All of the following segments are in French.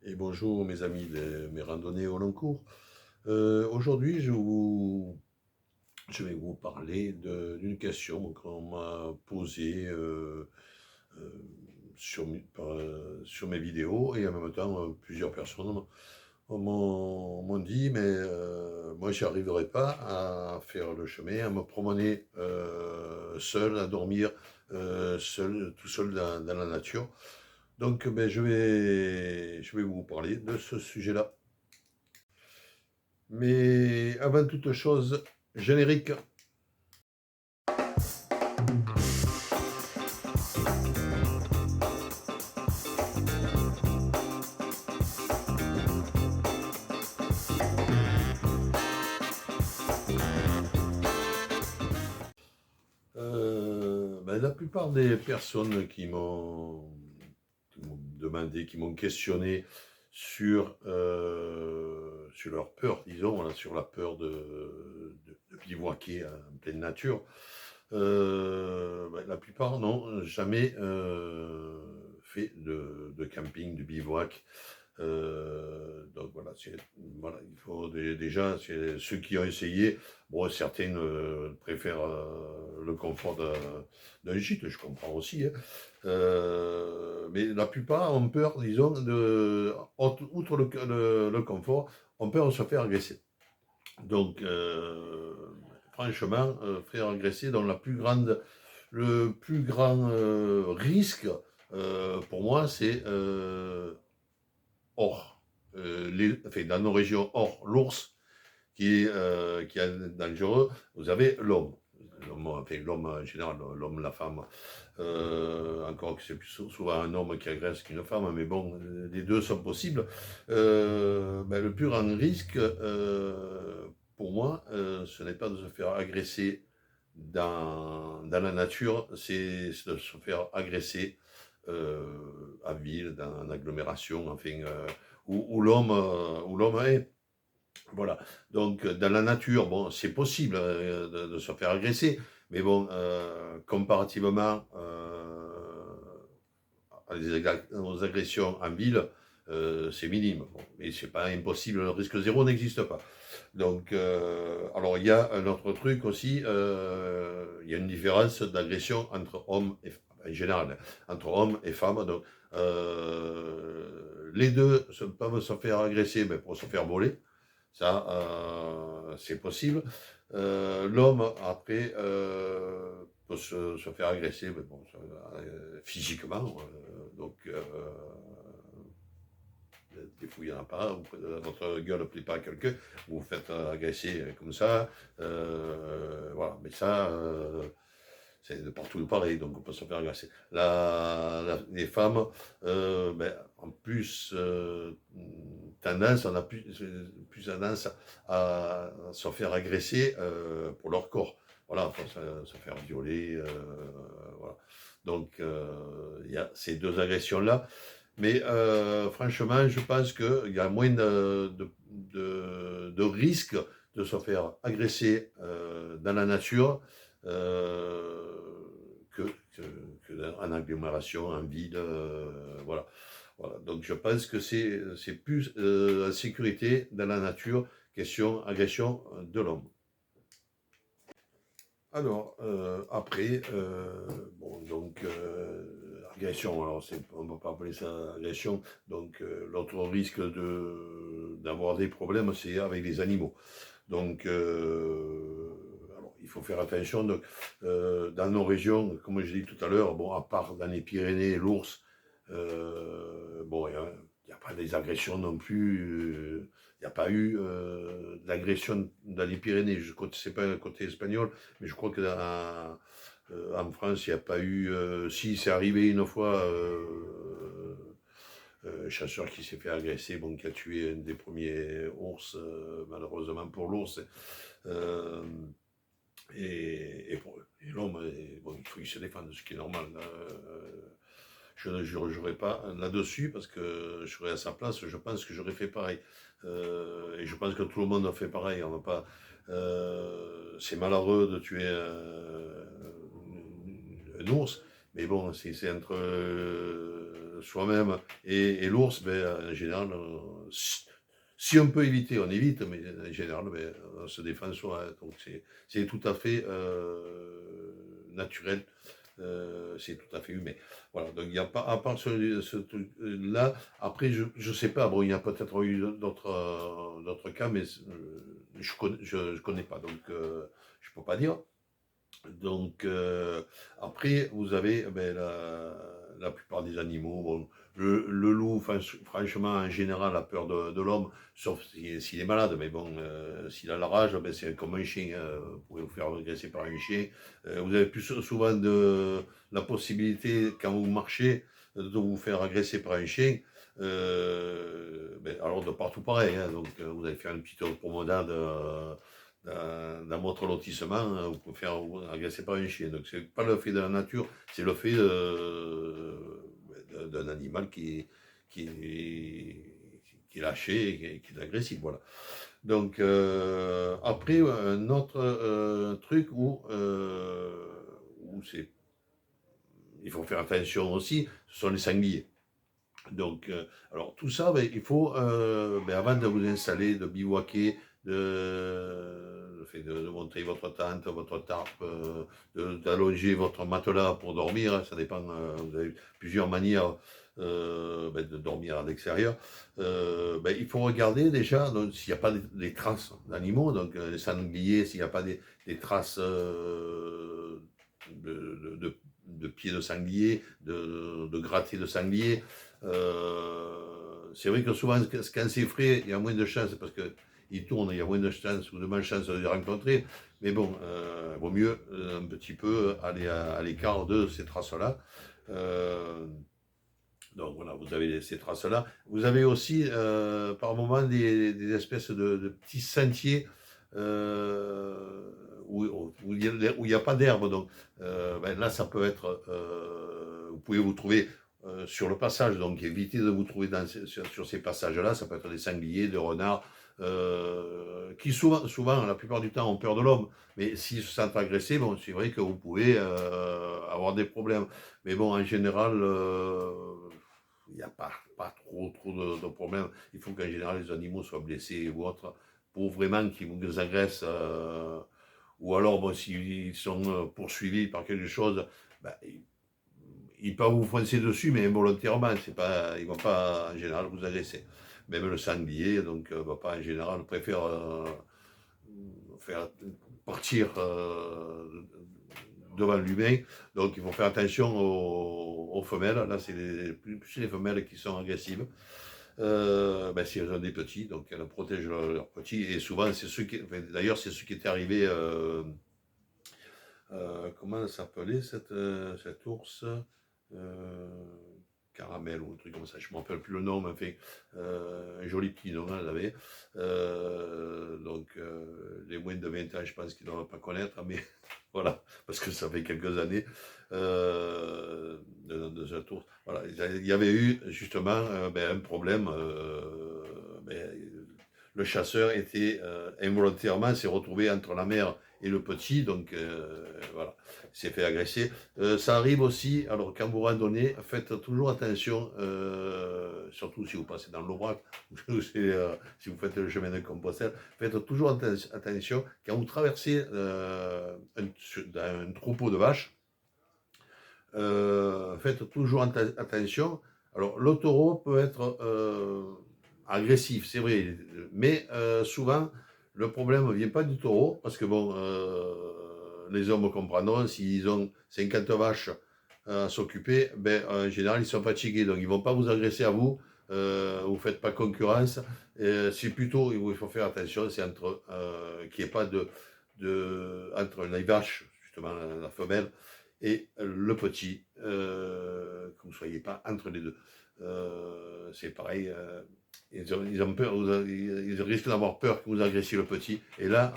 Et bonjour mes amis de mes randonnées au long cours. Aujourd'hui, je vais vous parler d'une question qu'on m'a posée euh, sur mes vidéos et en même temps plusieurs personnes m'ont dit mais moi j'y arriverai pas à faire le chemin, à me promener seul, à dormir seul, tout seul dans la nature. Donc ben, je vais vous parler de ce sujet-là. Mais avant toute chose, générique. Ben, la plupart des personnes qui m'ont demandé, qui m'ont questionné sur leur peur, disons, voilà, sur la peur de bivouaquer en pleine nature, ben, la plupart n'ont jamais fait de camping, de bivouac. Donc voilà, voilà, il faut déjà, ceux qui ont essayé, bon, certains préfèrent le confort d'un gîte, je comprends aussi, hein. Mais la plupart ont peur, disons, outre le confort, ont peur de se faire agresser. Donc, franchement, faire agresser dans le plus grand risque, pour moi, c'est hors, enfin, dans nos régions hors l'ours qui est dangereux, vous avez l'homme. L'homme, enfin, l'homme en général, l'homme, la femme, encore que c'est plus souvent un homme qui agresse qu'une femme, mais bon, les deux sont possibles. Ben, le plus grand risque, pour moi, ce n'est pas de se faire agresser dans la nature, c'est de se faire agresser à ville, dans l'agglomération, enfin, où l'homme est. Voilà. Donc, dans la nature, bon, c'est possible de se faire agresser, mais bon, comparativement aux agressions en ville, c'est minime. Bon, mais c'est pas impossible, le risque zéro n'existe pas. Donc, alors il y a un autre truc aussi, il y a une différence d'agression entre hommes et femmes, en général, entre hommes et femmes. Donc, les deux peuvent se faire agresser, mais pour se faire voler. Ça, c'est possible. L'homme, après, peut se faire agresser, mais bon, physiquement. Donc, des fois, il n'y en a pas. Votre gueule ne plaît pas à quelqu'un, vous vous faites agresser comme ça. Voilà, mais ça, c'est de partout pareil, donc on peut se faire agresser. Les femmes, ben, en plus, on a plus tendance à se faire agresser pour leur corps. Voilà, pour se faire violer. Voilà. Donc, il y a ces deux agressions-là. Mais franchement, je pense qu'il y a moins de risques de se faire agresser dans la nature euh, que, que, en agglomération, en ville. Voilà. Voilà. Donc je pense que c'est plus en sécurité dans la nature, question agression de l'homme. Alors, après, bon, donc, agression, alors on ne peut pas appeler ça agression, donc l'autre risque d'avoir des problèmes, c'est avec les animaux. Donc, alors, il faut faire attention. Donc, dans nos régions, comme je l'ai dit tout à l'heure, bon, à part dans les Pyrénées, l'ours, bon, il n'y a pas des agressions non plus. Il n'y a pas eu d'agression dans les Pyrénées. Je ne sais pas le côté espagnol, mais je crois que en France, il n'y a pas eu. Si, c'est arrivé une fois. Chasseur qui s'est fait agresser, bon, qui a tué un des premiers ours, malheureusement pour l'ours. Euh, et l'homme, bon, il faut qu'il se défende, ce qui est normal. Je ne jurerai pas là-dessus parce que je serais à sa place, je pense que j'aurais fait pareil. Et je pense que tout le monde a fait pareil. On va pas. C'est malheureux de tuer un ours, mais bon, c'est entre soi-même et l'ours, en général, si on peut éviter, on évite, mais en général, on se défend soi. Donc c'est tout à fait naturel, c'est tout à fait humain. Voilà, donc il n'y a pas, à part ce truc-là, après, je ne sais pas, bon, il y a peut-être eu d'autres cas, mais je connais pas, donc je ne peux pas dire. Donc, après, vous avez la plupart des animaux. Bon, le loup, franchement, en général, a peur de l'homme, sauf s'il est malade. Mais bon, s'il a la rage, c'est comme un chien. Vous pouvez vous faire agresser par un chien. Vous avez plus souvent la possibilité, quand vous marchez, de vous faire agresser par un chien. Alors, de partout pareil. Hein. Donc, vous allez faire une petite promenade. Dans votre lotissement, vous pouvez faire agresser par un chien. Donc, c'est pas le fait de la nature, c'est le fait d'un animal qui est lâché et qui est agressif. Voilà. Donc, après, un autre truc où il faut faire attention aussi, ce sont les sangliers. Donc, alors tout ça, il faut, avant de vous installer, de bivouaquer, de monter votre tente, votre tarpe, d'allonger votre matelas pour dormir, ça dépend, vous avez plusieurs manières de dormir à l'extérieur. Il faut regarder déjà s'il n'y a pas des traces d'animaux, donc les sangliers, s'il n'y a pas des traces de pieds de sanglier, de grattés de sanglier. C'est vrai que souvent, quand c'est frais, il y a moins de chances parce qu'il tourne, il y a moins de chances ou de malchance de les rencontrer. Mais bon, il vaut mieux un petit peu aller à l'écart de ces traces-là. Donc voilà, vous avez ces traces-là. Vous avez aussi par moment des espèces de petits sentiers où il n'y a pas d'herbe. Donc là, ça peut être. Vous pouvez vous trouver sur le passage. Donc évitez de vous trouver sur ces passages-là. Ça peut être des sangliers, des renards. Qui souvent, la plupart du temps, ont peur de l'homme. Mais s'ils se sentent agressés, bon, c'est vrai que vous pouvez avoir des problèmes. Mais bon, en général, il n'y a pas trop de problèmes. Il faut qu'en général les animaux soient blessés ou autres pour vraiment qu'ils vous agressent. Ou alors, bon, s'ils sont poursuivis par quelque chose, ils peuvent vous foncer dessus, mais involontairement. Ils ne vont pas en général vous agresser. Même le sanglier, donc, va pas en général, préfère faire partir devant l'humain. Donc il faut faire attention aux femelles. Là, c'est plus les femelles qui sont agressives. Si elles ont des petits, donc elles protègent leurs petits. Et souvent, c'est d'ailleurs, c'est ce qui est arrivé. Comment ça s'appelait cet ours Caramel ou un truc comme ça, je ne me rappelle plus le nom, mais enfin, un joli petit nom, elle avait. Les moins de 20 ans, je pense qu'ils ne doivent pas connaître, mais voilà, parce que ça fait quelques années de ce tour. Voilà, il y avait eu justement un problème. Le chasseur était involontairement s'est retrouvé entre la mère et le petit, donc voilà, il s'est fait agresser. Ça arrive aussi, alors quand vous randonnez, faites toujours attention, surtout si vous passez dans l'Aubrac, ou si vous faites le chemin de Compostelle, faites toujours attention quand vous traversez un troupeau de vaches, faites toujours attention. Alors le taureau peut être agressif, c'est vrai, mais souvent le problème ne vient pas du taureau, parce que bon, les hommes comprendront, s'ils ont 50 vaches à s'occuper, en général ils sont fatigués, donc ils ne vont pas vous agresser à vous, vous ne faites pas concurrence, c'est plutôt, il faut faire attention, c'est qu'il n'y ait pas entre les vaches, justement la femelle, et le petit, que vous ne soyez pas entre les deux. C'est pareil, ils ont peur, ils risquent d'avoir peur que vous agressiez le petit, et là,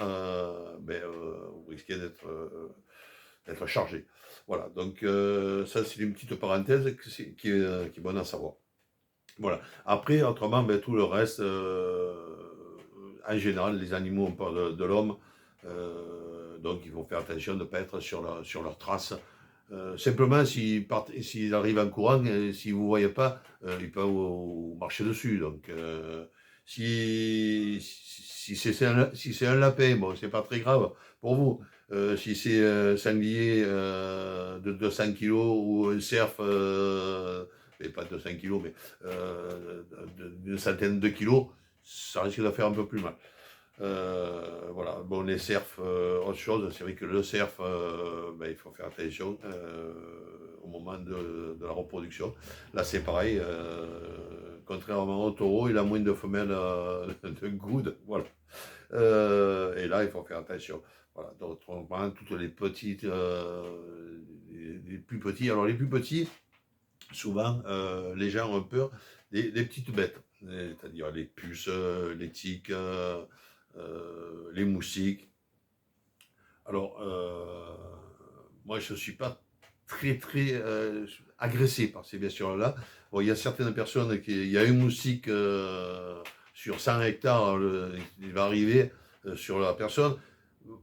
vous risquez d'être chargé. Voilà, donc ça c'est une petite parenthèse qui est bonne à savoir. Voilà. Après, autrement, tout le reste, en général, les animaux ont peur de l'homme, donc il faut faire attention de ne pas être sur leurs traces. Simplement, s'il arrive en courant, si vous ne voyez pas, il peut vous marcher dessus. Donc, si c'est un lapin, bon, c'est pas très grave pour vous. Si c'est un sanglier de 200 kilos ou un cerf, et pas 200 kilos, mais d'une centaine de kilos, ça risque de faire un peu plus mal. Voilà, bon, les cerfs, autre chose, c'est vrai que le cerf, ben, il faut faire attention au moment de la reproduction. Là, c'est pareil, contrairement au taureau, il a moins de femelles de coude, voilà. Et là, il faut faire attention. Voilà, donc on prend toutes les petites, les plus petits. Alors, les plus petits, souvent, les gens ont peur des petites bêtes, c'est-à-dire les puces, les tiques, les moustiques. Alors, moi, je ne suis pas très agressé par ces blessures-là. Bon, il y a certaines personnes il y a une moustique sur 100 hectares, il va arriver sur la personne.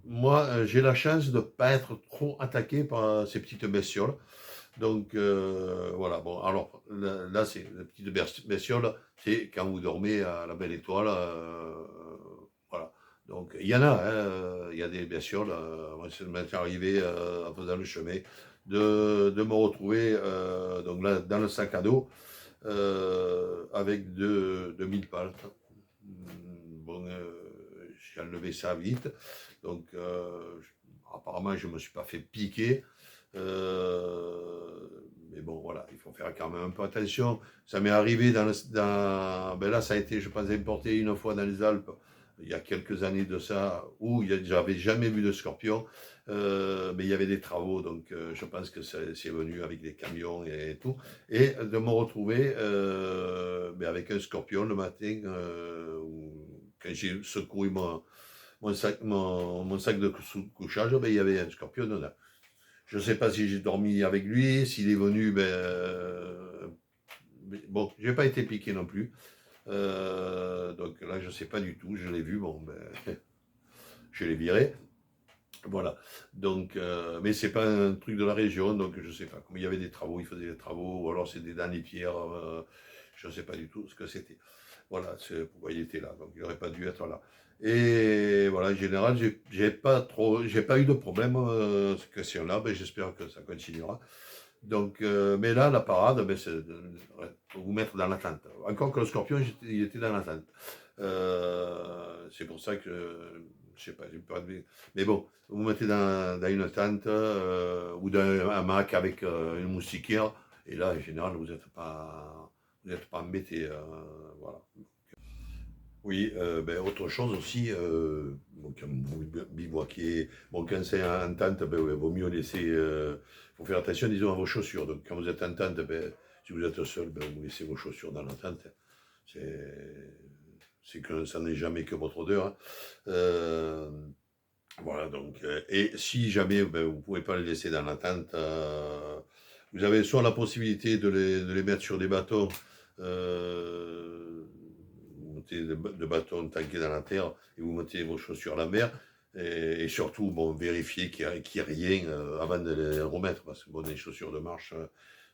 Moi, j'ai la chance de ne pas être trop attaqué par ces petites bestioles. Donc, voilà. Bon, alors, là c'est les petites bestioles, c'est quand vous dormez à la belle étoile. Voilà. Donc, il y en a, hein, il y a des bestioles. Moi, ça m'est arrivé en faisant le chemin de me retrouver donc là, dans le sac à dos avec de 1000 paltes. Bon, j'ai enlevé ça vite. Donc, apparemment, je ne me suis pas fait piquer. Mais bon, voilà, il faut faire quand même un peu attention. Ça m'est arrivé ben là, ça a été, je pense, importé une fois dans les Alpes, il y a quelques années de ça, où j'avais jamais vu de scorpion, mais il y avait des travaux, donc je pense que c'est venu avec des camions et tout. Et de me retrouver ben avec un scorpion le matin, quand j'ai secoué mon sac de couchage, ben, il y avait un scorpion dedans. Je ne sais pas si j'ai dormi avec lui, s'il est venu, ben, bon, je n'ai pas été piqué non plus. Donc là, je ne sais pas du tout, je l'ai vu, bon, ben, je l'ai viré. Voilà. Donc, mais c'est pas un truc de la région, donc je ne sais pas. Comme il y avait des travaux, il faisait des travaux, ou alors c'était dans les pierres, je ne sais pas du tout ce que c'était. Voilà, c'est pourquoi il était là, donc il n'aurait pas dû être là. Et voilà, en général, j'ai pas eu de problème cette question-là, ben, j'espère que ça continuera. Donc, mais là, la parade, ben, c'est pour vous mettre dans l'attente. Encore que le scorpion, il était dans l'attente. C'est pour ça que, je sais pas, j'ai pas de... Mais bon, vous vous mettez dans une tente ou dans un hamac avec une moustiquaire, et là, en général, vous n'êtes pas embêté. Voilà. Oui, ben, autre chose aussi, bon, quand vous bivouaquez, bon, quand c'est en tente, ben, ouais, vaut mieux laisser, faut faire attention, disons, à vos chaussures. Donc, quand vous êtes en tente, ben, si vous êtes seul, ben, vous laissez vos chaussures dans la tente. C'est que ça n'est jamais que votre odeur, hein. Voilà, donc, et si jamais ben, vous ne pouvez pas les laisser dans la tente, vous avez soit la possibilité de les mettre sur des bâtons, vous mettez de bâtons tankés dans la terre et vous mettez vos chaussures à la mer. Et surtout, bon, vérifiez qu'il n'y a rien avant de les remettre, parce que bon, les chaussures de marche,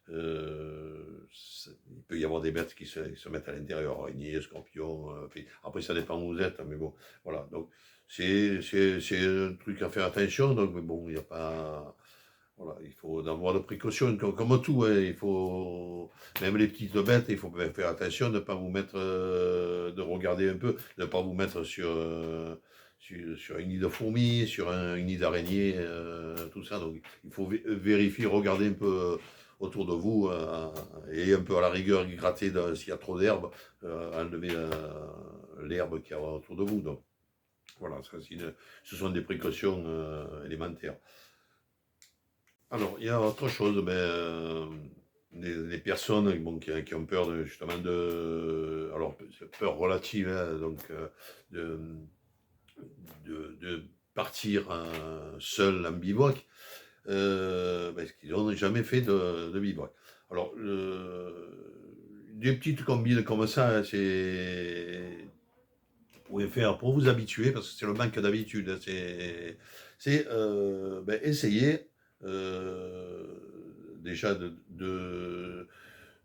il peut y avoir des bêtes qui se mettent à l'intérieur, araignées, scorpions. Après, ça dépend où vous êtes, mais bon, voilà. Donc, c'est un truc à faire attention, donc, mais bon, il n'y a pas. Voilà, il faut avoir de précautions, comme tout, hein, il faut, même les petites bêtes, il faut faire attention de ne pas vous mettre, de regarder un peu, de ne pas vous mettre sur une nid de fourmis, sur un nid d'araignée, tout ça. Donc il faut vérifier, regarder un peu autour de vous et un peu à la rigueur gratter s'il y a trop d'herbe, enlever l'herbe qu'il y a autour de vous. Donc voilà, ce sont des précautions élémentaires. Alors, il y a autre chose, les personnes bon, qui ont peur justement alors peur relative, hein, donc de partir seul en bivouac, parce qu'ils n'ont jamais fait de bivouac. Alors, des petites combines comme ça, hein, vous pouvez faire pour vous habituer, parce que c'est le manque d'habitude, hein, c'est essayer déjà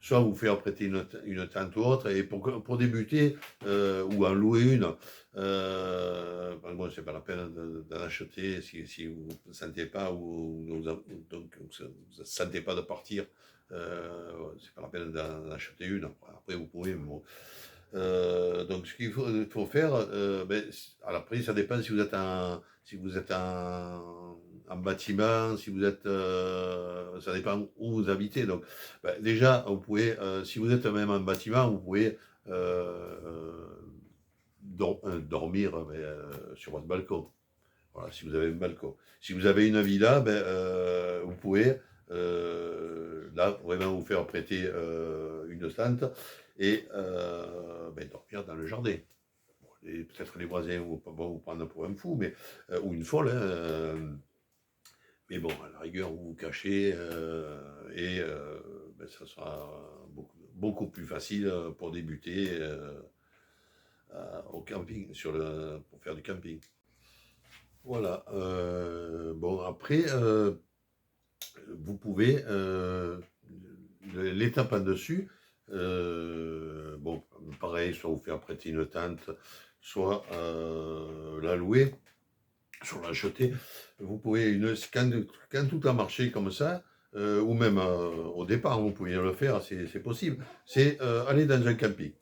soit vous faire prêter une tente ou autre, et pour débuter, ou en louer une, bon, c'est pas la peine d'en acheter si vous ne sentez pas, ou donc vous ne sentez pas de partir, c'est pas la peine d'en acheter une. Après vous pouvez, mais bon. Donc ce qu'il faut faire, ben, alors après ça dépend si vous êtes en bâtiment, si vous êtes, ça dépend où vous habitez. Donc ben, déjà, vous pouvez, si vous êtes même en bâtiment, vous pouvez dormir sur votre balcon. Voilà, si vous avez un balcon. Si vous avez une villa, ben, vous pouvez là vraiment vous faire prêter une tente et ben, dormir dans le jardin. Et peut-être les voisins vont vous prendre pour un fou, mais, ou une folle, hein, mais bon, à la rigueur, vous vous cachez, et ben, ça sera beaucoup plus facile pour débuter au camping, pour faire du camping. Voilà. Bon, après, vous pouvez, l'étape en dessus, bon, pareil, soit vous faire prêter une tente, soit la louer, soit l'acheter. Vous pouvez, quand tout a marché comme ça, ou même au départ, vous pouvez le faire, c'est possible, c'est aller dans un camping.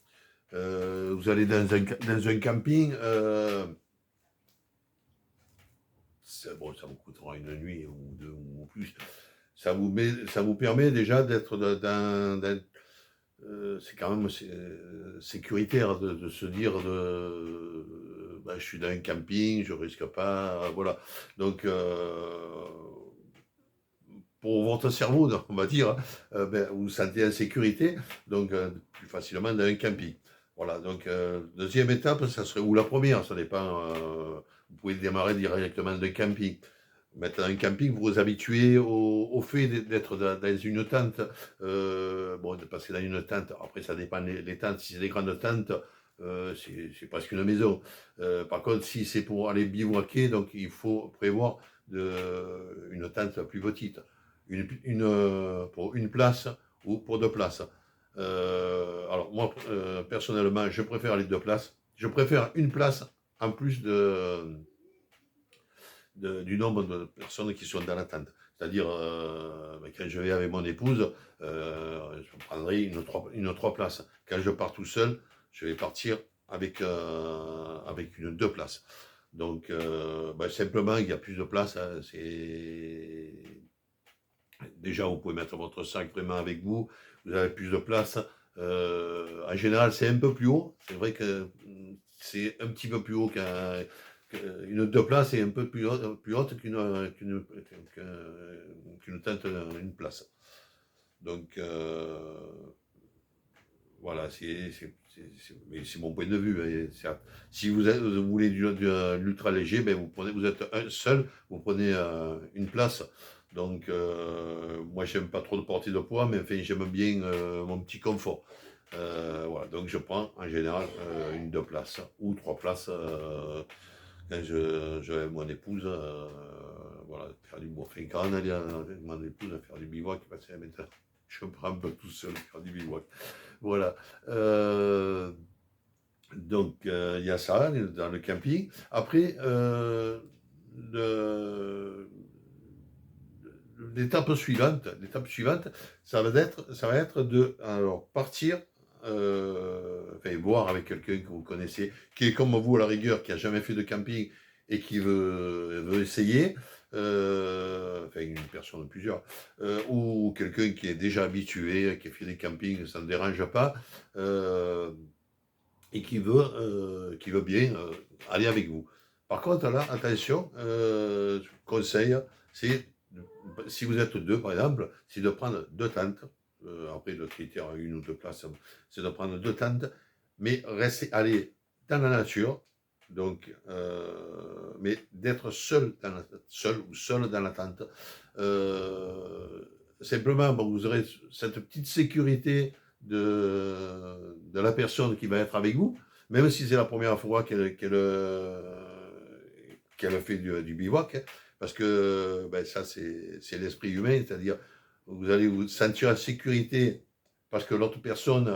Vous allez dans un camping, bon, ça vous coûtera une nuit ou deux ou plus. Ça vous permet déjà d'être c'est quand même sécuritaire de se dire ben, je suis dans un camping, je risque pas, voilà. Donc pour votre cerveau, on va dire, ben, vous vous sentez en sécurité, donc plus facilement dans un camping. Voilà, donc deuxième étape, ça serait, ou la première, ça dépend, vous pouvez démarrer directement d'un camping. Maintenant, un camping, vous vous habituez au fait d'être dans une tente, bon, de passer dans une tente. Après, ça dépend les tentes. Si c'est des grandes tentes, c'est presque une maison. Par contre, si c'est pour aller bivouaquer, donc il faut prévoir une tente plus petite, pour une place ou pour deux places. Alors moi, personnellement, je préfère les deux places. Je préfère une place en plus du nombre de personnes qui sont dans la tente. C'est-à-dire, quand je vais avec mon épouse, je prendrai une trois places. Quand je pars tout seul, je vais partir avec une deux places. Donc, simplement, il y a plus de place. Hein, déjà, vous pouvez mettre votre sac vraiment avec vous. Vous avez plus de place. En général, c'est un peu plus haut. C'est vrai que c'est un petit peu plus haut qu'une deux places est un peu plus haute qu'une tente une place. Donc, voilà, mais c'est mon point de vue. Hein, si vous voulez de l'ultra léger, ben vous êtes seul, vous prenez une place. Donc, moi, j'aime pas trop de porter de poids, mais enfin, j'aime bien mon petit confort. Voilà, donc je prends en général une deux places ou trois places quand je vais avec mon épouse, voilà, faire du bivouac. Enfin, quand on allait avec mon épouse à faire du bivouac, parce que maintenant, je me prends un peu tout seul à faire du bivouac. Voilà. Donc, il y a ça dans le camping. Après, l'étape suivante, ça va être de partir, enfin, voir avec quelqu'un que vous connaissez, qui est comme vous à la rigueur, qui a jamais fait de camping et qui veut essayer, enfin une personne ou plusieurs, ou quelqu'un qui est déjà habitué, qui a fait des campings, ça ne dérange pas, et qui veut bien aller avec vous. Par contre, là, attention, conseil, c'est, si vous êtes deux, par exemple, c'est de prendre deux tentes. Après, le critère, une ou deux places, c'est de prendre deux tentes, mais aller dans la nature, donc, mais d'être seul ou seul dans la tente. Simplement, bon, vous aurez cette petite sécurité de la personne qui va être avec vous, même si c'est la première fois qu'elle fait du bivouac, hein, parce que ben, ça c'est l'esprit humain, c'est-à-dire vous allez vous sentir en sécurité parce que l'autre personne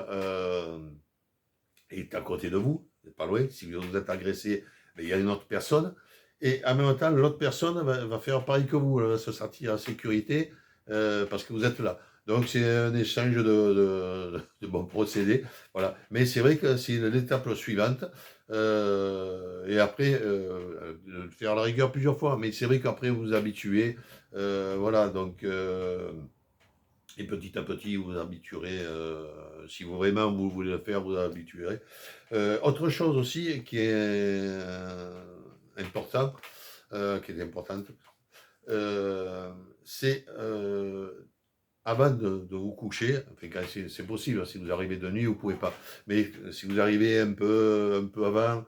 est à côté de vous, pas loin. Si vous êtes agressé, ben, il y a une autre personne. Et en même temps, l'autre personne va faire pareil que vous, elle va se sentir en sécurité parce que vous êtes là. Donc c'est un échange de bons procédés. Voilà. Mais c'est vrai que c'est l'étape suivante. Et après, faire la rigueur plusieurs fois. Mais c'est vrai qu'après, vous vous habituez. Voilà. Donc. Et petit à petit, vous vous habituerez, si vous vraiment vous voulez le faire, vous vous habituerez. Autre chose aussi qui est important, qui est importante, euh, c'est avant de vous coucher, enfin, quand c'est possible, si vous arrivez de nuit, vous ne pouvez pas. Mais si vous arrivez un peu avant,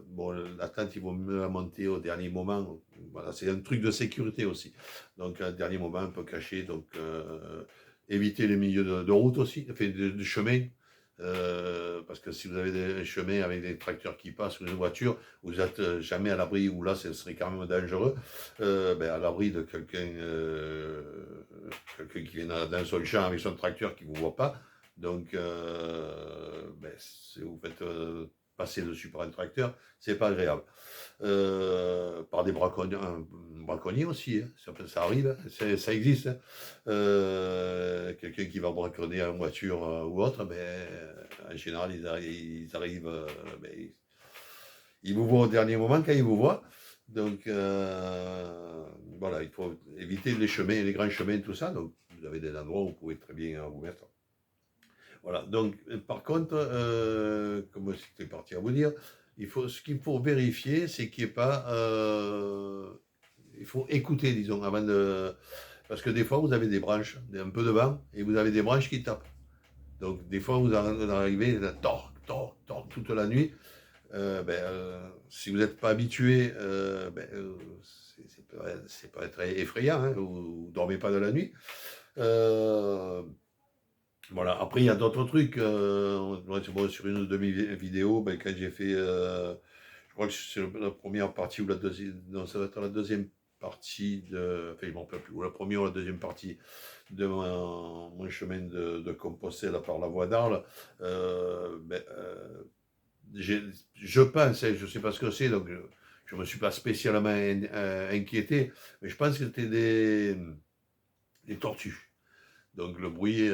bon, la tente, il vaut mieux la monter au dernier moment. Voilà, c'est un truc de sécurité aussi. Donc, un dernier moment, un peu caché. Donc, évitez les milieux de route aussi, enfin, de chemin. Parce que si vous avez des chemins avec des tracteurs qui passent ou des voitures, vous n'êtes jamais à l'abri, ou là, ce serait quand même dangereux, ben, à l'abri de quelqu'un qui vient d'un seul champ avec son tracteur qui ne vous voit pas. Donc, ben, si vous faites passer dessus par un tracteur, c'est pas agréable. Par des braconniers aussi, hein. Ça arrive, hein. Ça existe. Hein. Quelqu'un qui va braconner en voiture ou autre, ben, en général, ils arrivent, ben, ils vous voient au dernier moment quand ils vous voient. Donc, voilà, il faut éviter les chemins, les grands chemins, tout ça. Donc, vous avez des endroits où vous pouvez très bien vous mettre. Voilà, donc, par contre, comme c'était parti à vous dire, ce qu'il faut vérifier, c'est qu'il n'y ait pas. Il faut écouter, disons, avant de. Parce que des fois, vous avez des branches, un peu de vent, et vous avez des branches qui tapent. Donc, des fois, vous arrivez, torque, torque, torque toute la nuit. Si vous n'êtes pas habitué, c'est pas très effrayant, hein, vous ne dormez pas de la nuit. Voilà. Après, il y a d'autres trucs. Sur une demi-vidéo, ben, quand j'ai fait, je crois que c'est la première partie ou la deuxième, non, ça va être la deuxième partie de, enfin, je m'en rappelle plus, ou la première ou la deuxième partie de mon chemin de Compostelle par la voie d'Arles. Je pense, hein, je ne sais pas ce que c'est, donc je ne me suis pas spécialement inquiété, mais je pense que c'était des tortues. Donc le bruit,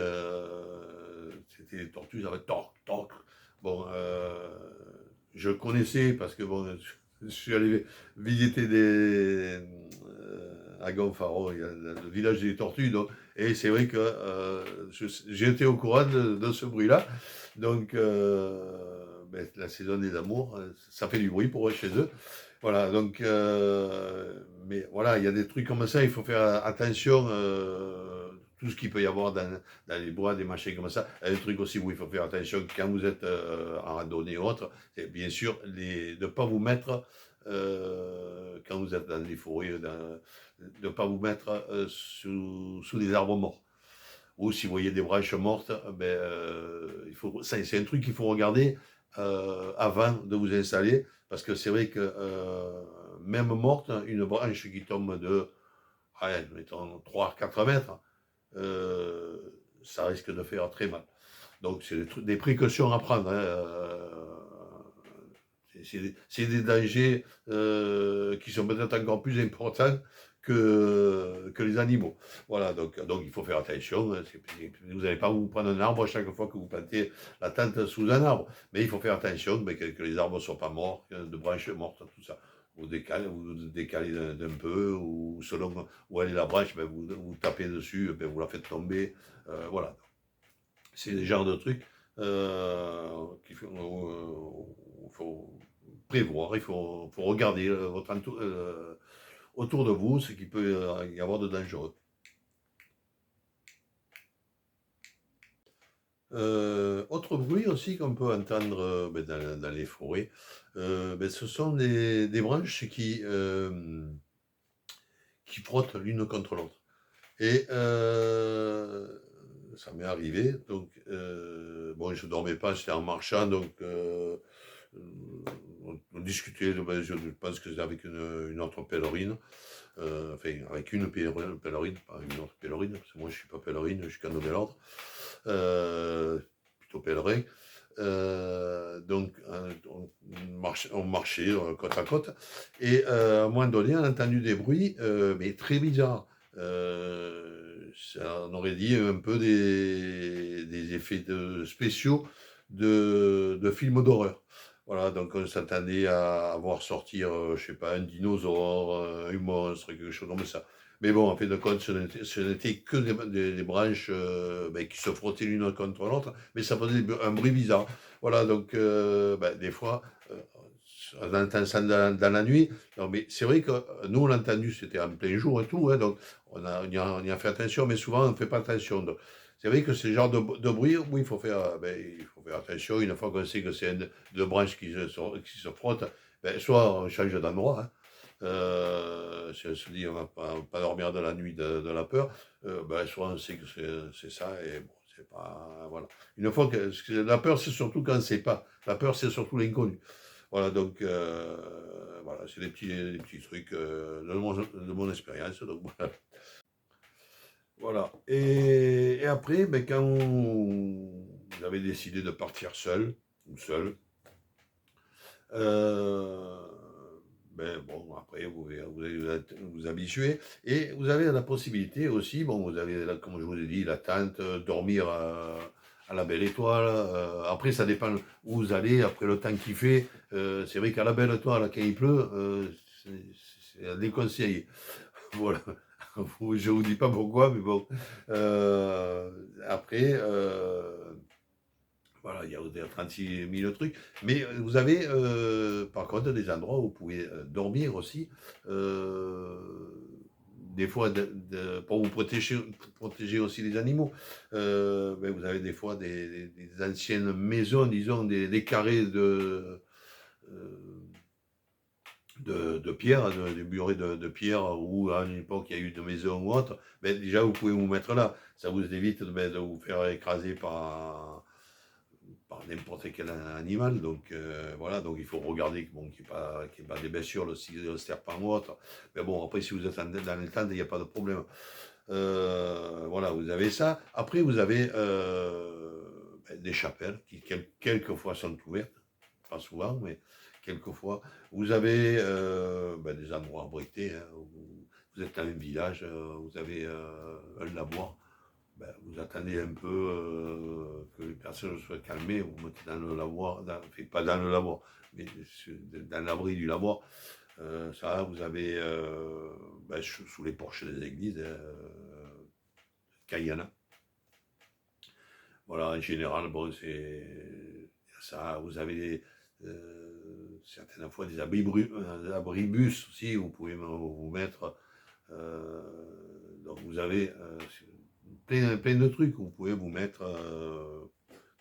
c'était des tortues, ça va toc, toc. Bon, je connaissais parce que bon, je suis allé visiter à Gonfaro, il y a le village des tortues, donc, et c'est vrai que j'ai été au courant de ce bruit-là. Donc, ben, la saison des amours, ça fait du bruit pour eux chez eux. Voilà, donc, mais voilà, il y a des trucs comme ça, il faut faire attention, tout ce qu'il peut y avoir dans les bois, des machins comme ça. Il y a des trucs aussi où il faut faire attention quand vous êtes en randonnée ou autre, c'est bien sûr de ne pas vous mettre, quand vous êtes dans les forêts, de ne pas vous mettre sous des arbres morts. Ou si vous voyez des branches mortes, ben, c'est un truc qu'il faut regarder avant de vous installer, parce que c'est vrai que même morte, une branche qui tombe de, mettons, 3-4 mètres, euh, ça risque de faire très mal. Donc c'est des précautions à prendre. Hein, c'est des dangers qui sont peut-être encore plus importants que les animaux. Voilà, donc il faut faire attention. Vous n'allez pas vous prendre un arbre chaque fois que vous plantez la tente sous un arbre, mais il faut faire attention que les arbres ne soient pas morts, de branches mortes, tout ça. Vous décalez d'un peu, ou selon où elle est la branche, ben vous tapez dessus, ben vous la faites tomber. Voilà. C'est le genre de trucs qu'il faut prévoir, faut regarder autour de vous ce qu'il peut y avoir de dangereux. Autre bruit aussi qu'on peut entendre ben, dans les forêts, ben, ce sont des branches qui frottent l'une contre l'autre. Et ça m'est arrivé, donc bon, je ne dormais pas, j'étais en marchant, donc discuter, je pense que c'est avec une autre pèlerine, enfin avec une pèlerine, pas une autre pèlerine, parce que moi je suis pas pèlerine, je suis qu'un nouvel ordre, plutôt pèlerin. Donc on marchait côte à côte, et à un moment donné, on a entendu des bruits, mais très bizarres. Ça, on aurait dit un peu des effets spéciaux de films d'horreur. Voilà, donc on s'attendait à voir sortir, je sais pas, un dinosaure, un monstre, quelque chose comme ça. Mais bon, en fin de compte, ce n'était que des branches qui se frottaient l'une contre l'autre, mais ça faisait un bruit bizarre. Voilà, donc des fois, on entend ça dans la nuit. Non, mais c'est vrai que nous, on l'a entendu, c'était en plein jour et tout, hein, donc on y a fait attention, mais souvent, on ne fait pas attention. Donc, c'est vrai que c'est le genre de bruit où il faut faire attention. Une fois qu'on sait que c'est deux branches qui se frottent, soit on change d'endroit, hein. Si on se dit on va pas dormir de la nuit de la peur, soit on sait que c'est ça, et bon, c'est pas. Voilà. Une fois que la peur, c'est surtout quand on ne sait pas. La peur, c'est surtout l'inconnu. Voilà, donc voilà, c'est des petits trucs de mon expérience. Donc voilà. Voilà. Et après, quand vous avez décidé de partir seul ou seul, euh, bon, après, vous allez vous habituer. Et vous avez la possibilité aussi, bon, vous avez, comme je vous ai dit, la tente, dormir à la belle étoile. Après, ça dépend où vous allez, après le temps qu'il fait. C'est vrai qu'à la belle étoile, quand il pleut, c'est à déconseiller. Voilà. Je vous dis pas pourquoi, mais bon. Après, voilà, il y a 36 000 trucs. Mais vous avez, par contre, des endroits où vous pouvez dormir aussi. euh, des fois, pour vous protéger aussi les animaux. Vous avez des fois des anciennes maisons, disons, des carrés euh, de pierre, des murets de pierre, où à une époque il y a eu de maisons ou autre. Déjà, vous pouvez vous mettre là. Ça vous évite de vous faire écraser par n'importe quel animal. Donc voilà, donc il faut regarder bon, qu'il n'y ait pas des blessures, le serpent ou autre. Mais bon, après, si vous êtes dans les tentes, il n'y a pas de problème. Voilà, vous avez ça. Après, vous avez des chapelles qui, quelquefois, sont ouvertes. Pas souvent, mais quelquefois. Vous avez des endroits abrités. Hein, où vous êtes dans un village, vous avez un lavoir. Vous attendez un peu que les personnes soient calmées, vous mettez dans le lavoir, pas dans le lavoir, mais dans l'abri du lavoir. Ça, vous avez sous les porches des églises, quand il y en a. Voilà, en général, bon, c'est ça. Vous avez certaines fois des abribus aussi, vous pouvez vous mettre. Donc vous avez plein de trucs où vous pouvez vous mettre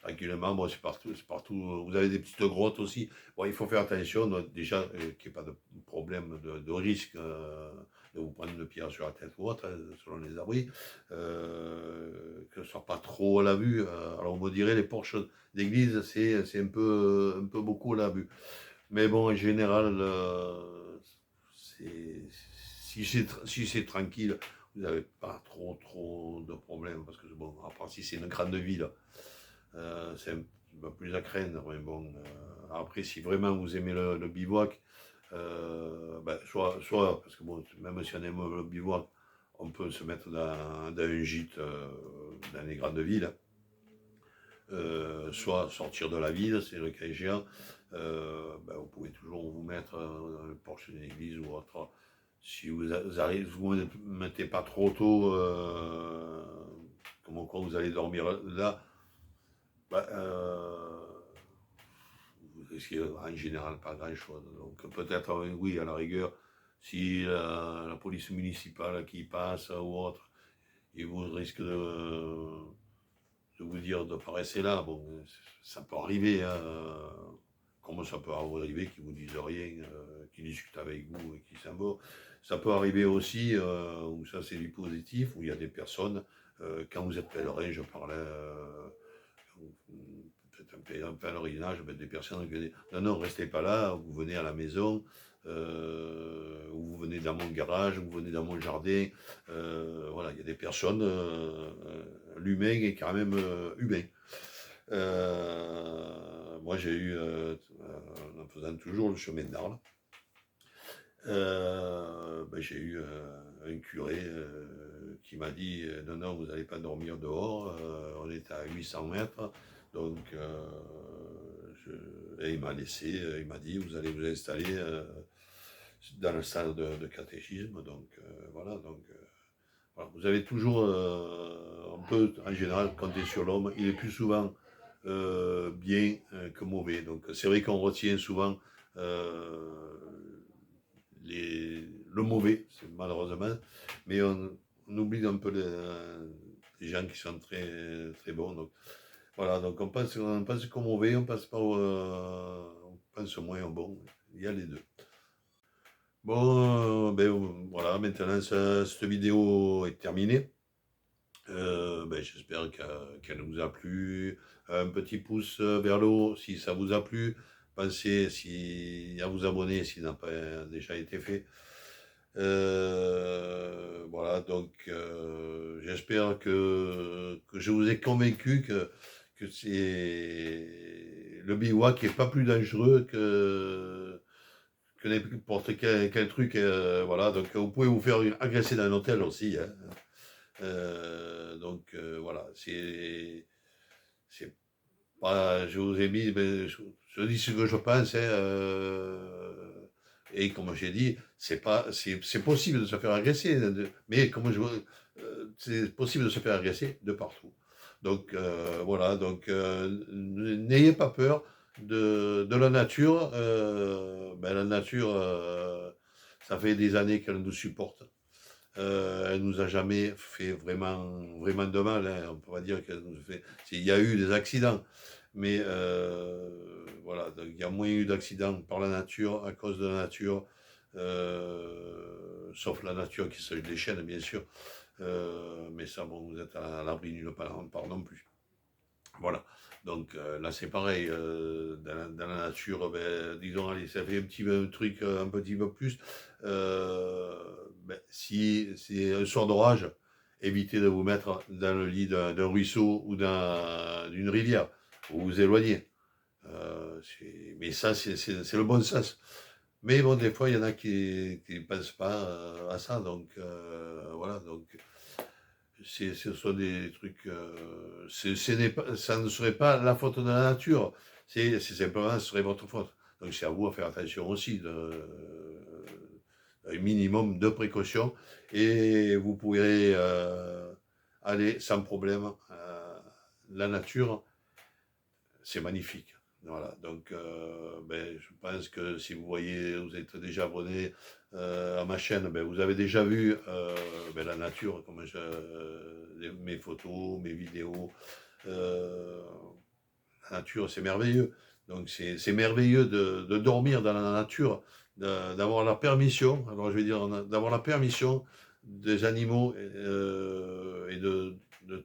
tranquillement. Bon, c'est partout, c'est partout. Vous avez des petites grottes aussi. Bon, il faut faire attention, donc, déjà, qu'il n'y ait pas de problème de risque de vous prendre une pierre sur la tête ou autre, selon les abris. Que ce ne soit pas trop à la vue. Alors, on me dirait, les porches d'église, c'est un peu beaucoup à la vue. Mais bon, en général, si c'est tranquille, vous n'avez pas trop de problèmes. Parce que, bon, à part si c'est une grande ville, c'est un peu plus à craindre. Mais bon, après, si vraiment vous aimez le bivouac, soit, parce que bon, même si on aime le bivouac, on peut se mettre dans un gîte dans les grandes villes. Soit sortir de la ville, c'est le cas échéant. Vous pouvez toujours vous mettre dans le porche d'une église ou autre. Si vous arrivez, vous ne mettez pas trop tôt, comme quoi vous allez dormir là, vous risquez en général pas grand-chose. Donc peut-être, oui, à la rigueur, si la police municipale qui passe ou autre, il vous risque de vous dire de ne pas rester là. Bon, ça peut arriver, hein, comme ça peut arriver qu'ils vous disent rien, qu'ils discutent avec vous et qu'ils s'en vont. Ça peut arriver aussi, où ça c'est du positif, où il y a des personnes, quand vous êtes pèlerin, je parlais, peut-être un pèlerinage, des personnes qui disent non, non, restez pas là, vous venez à la maison, ou vous venez dans mon garage, ou vous venez dans mon jardin. Voilà, il y a des personnes, l'humain est quand même humain. Moi, j'ai eu, en faisant toujours le chemin d'Arles, j'ai eu un curé qui m'a dit non, non, vous n'allez pas dormir dehors, on est à 800 mètres, donc et il m'a laissé, il m'a dit vous allez vous installer dans la salle de catéchisme, donc voilà, donc voilà, vous avez toujours, on peut en général compter sur l'homme, il est plus souvent bien que mauvais, donc c'est vrai qu'on retient souvent le mauvais, malheureusement, mais on oublie un peu les gens qui sont très, très bons. Donc, voilà, donc on pense qu'au mauvais, on pense pas on pense moins au bon. Il y a les deux. Bon, voilà, maintenant cette vidéo est terminée. J'espère qu'elle vous a plu. Un petit pouce vers le haut si ça vous a plu. Pensez à vous abonner s'il n'a pas déjà été fait. Voilà, donc j'espère que je vous ai convaincu que le bivouac n'est pas plus dangereux que n'importe quel truc. Voilà, donc vous pouvez vous faire agresser dans un hôtel aussi. Hein. Voilà, c'est pas, je vous ai mis, mais je dis ce que je pense, hein, et comme j'ai dit, c'est possible de se faire agresser, mais c'est possible de se faire agresser de partout. Donc voilà, donc n'ayez pas peur de la nature. La nature, ça fait des années qu'elle nous supporte. Elle nous a jamais fait vraiment, vraiment de mal. Hein. On peut pas dire qu'elle nous fait. Il y a eu des accidents, mais voilà, donc, il y a moins eu d'accidents par la nature, à cause de la nature, sauf la nature qui se déchaîne, bien sûr. Mais ça, bon, vous êtes à l'abri nulle part non plus. Voilà. Donc là, c'est pareil. Dans la nature, disons, allez, ça fait un petit truc un petit peu plus. Si c'est un soir d'orage, évitez de vous mettre dans le lit d'un ruisseau ou d'une rivière. Vous vous éloignez. Mais ça, c'est le bon sens. Mais bon, des fois, il y en a qui ne pensent pas à ça. Donc, voilà. Donc, ce sont des trucs. Ça ne serait pas la faute de la nature. C'est simplement, ce serait votre faute. Donc, c'est à vous à faire attention aussi. Un minimum de précaution. Et vous pourrez aller sans problème. La nature, c'est magnifique. Voilà, donc je pense que si vous voyez, vous êtes déjà abonné à ma chaîne, vous avez déjà vu la nature, comme mes photos, mes vidéos. La nature, c'est merveilleux. Donc c'est merveilleux de dormir dans la nature, d'avoir la permission, alors je vais dire, d'avoir la permission des animaux et de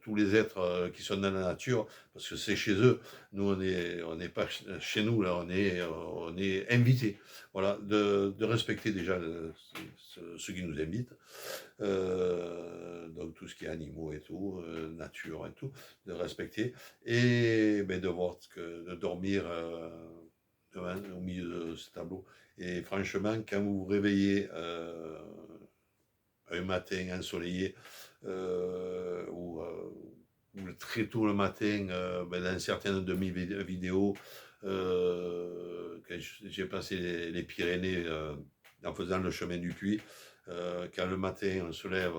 tous les êtres qui sont dans la nature, parce que c'est chez eux. Nous, on n'est pas chez nous, là, on est invités. Voilà, de respecter déjà ceux qui nous invitent. Donc tout ce qui est animaux et tout, nature et tout, de respecter. Et de dormir au milieu de ce tableau. Et franchement, quand vous vous réveillez un matin ensoleillé, ou très tôt le matin, dans certaines de mes vidéos, quand j'ai passé les Pyrénées en faisant le chemin du Puy, quand le matin on se lève,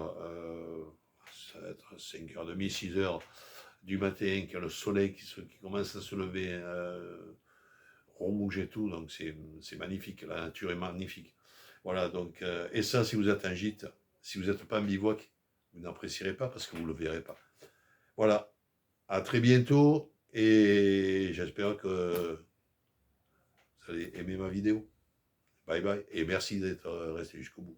ça va être 5h30, 6h du matin, quand le soleil qui commence à se lever, rouge et tout, donc c'est magnifique, la nature est magnifique. Voilà, donc, et ça, si vous êtes un gîte, si vous n'êtes pas en bivouac, vous n'apprécierez pas parce que vous ne le verrez pas. Voilà, à très bientôt et j'espère que vous allez aimer ma vidéo. Bye bye et merci d'être resté jusqu'au bout.